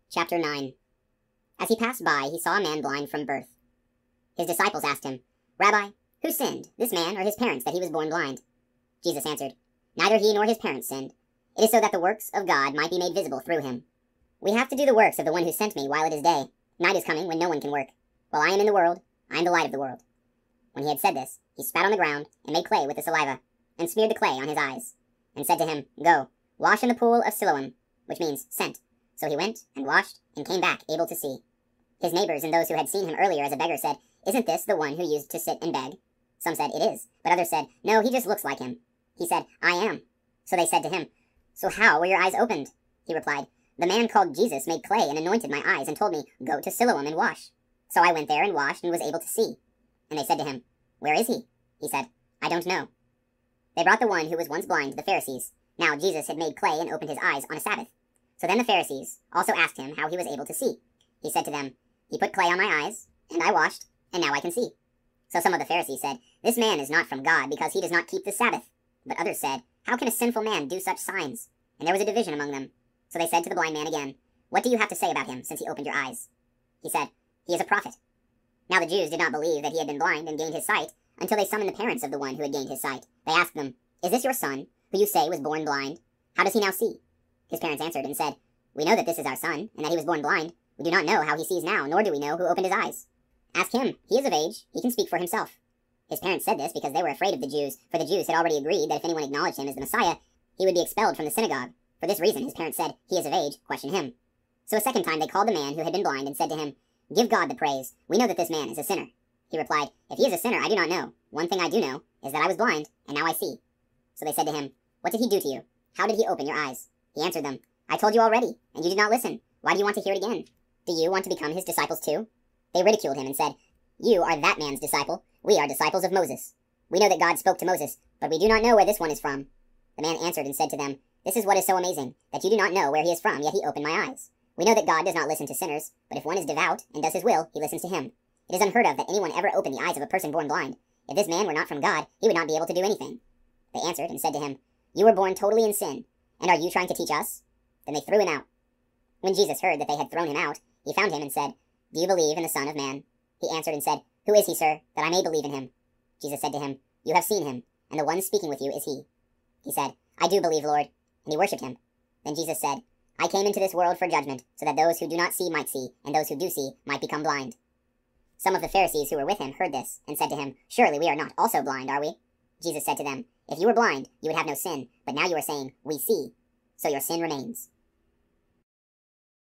Chapter 9. As he passed by, he saw a man blind from birth. His disciples asked him, "Rabbi, who sinned, this man or his parents, that he was born blind?" Jesus answered, "Neither he nor his parents sinned. It is so that the works of God might be made visible through him. We have to do the works of the one who sent me while it is day. Night is coming when no one can work. While I am in the world, I am the light of the world." When he had said this, he spat on the ground and made clay with the saliva, and smeared the clay on his eyes, and said to him, "Go, wash in the pool of Siloam," which means sent. So he went and washed and came back able to see. His neighbors and those who had seen him earlier as a beggar said, "Isn't this the one who used to sit and beg?" Some said, "It is," but others said, "No, he just looks like him." He said, "I am." So they said to him, "So how were your eyes opened?" He replied, "The man called Jesus made clay and anointed my eyes and told me, 'Go to Siloam and wash.' So I went there and washed and was able to see." And they said to him, "Where is he?" He said, "I don't know." They brought the one who was once blind to the Pharisees. Now Jesus had made clay and opened his eyes on a Sabbath. So then the Pharisees also asked him how he was able to see. He said to them, "He put clay on my eyes, and I washed, and now I can see." So some of the Pharisees said, "This man is not from God, because he does not keep the Sabbath." But others said, "How can a sinful man do such signs?" And there was a division among them. So they said to the blind man again, "What do you have to say about him, since he opened your eyes?" He said, "He is a prophet." Now the Jews did not believe that he had been blind and gained his sight, until they summoned the parents of the one who had gained his sight. They asked them, "Is this your son, who you say was born blind? How does he now see?" His parents answered and said, "We know that this is our son, and that he was born blind. We do not know how he sees now, nor do we know who opened his eyes. Ask him. He is of age. He can speak for himself." His parents said this because they were afraid of the Jews, for the Jews had already agreed that if anyone acknowledged him as the Messiah, he would be expelled from the synagogue. For this reason his parents said, "He is of age, question him." So a second time they called the man who had been blind and said to him, "Give God the praise. We know that this man is a sinner." He replied, "If he is a sinner, I do not know. One thing I do know is that I was blind, and now I see." So they said to him, "What did he do to you? How did he open your eyes?" He answered them, "I told you already, and you did not listen. Why do you want to hear it again? Do you want to become his disciples too?" They ridiculed him and said, "You are that man's disciple. We are disciples of Moses. We know that God spoke to Moses, but we do not know where this one is from." The man answered and said to them, "This is what is so amazing, that you do not know where he is from, yet he opened my eyes. We know that God does not listen to sinners, but if one is devout and does his will, he listens to him. It is unheard of that anyone ever opened the eyes of a person born blind. If this man were not from God, he would not be able to do anything." They answered and said to him, "You were born totally in sin, and are you trying to teach us?" Then they threw him out. When Jesus heard that they had thrown him out, he found him and said, "Do you believe in the Son of Man?" He answered and said, "Who is he, sir, that I may believe in him?" Jesus said to him, "You have seen him, and the one speaking with you is he." He said, "I do believe, Lord," and he worshipped him. Then Jesus said, "I came into this world for judgment, so that those who do not see might see, and those who do see might become blind." Some of the Pharisees who were with him heard this, and said to him, "Surely we are not also blind, are we?" Jesus said to them, "If you were blind, you would have no sin, but now you are saying, 'We see,' so your sin remains."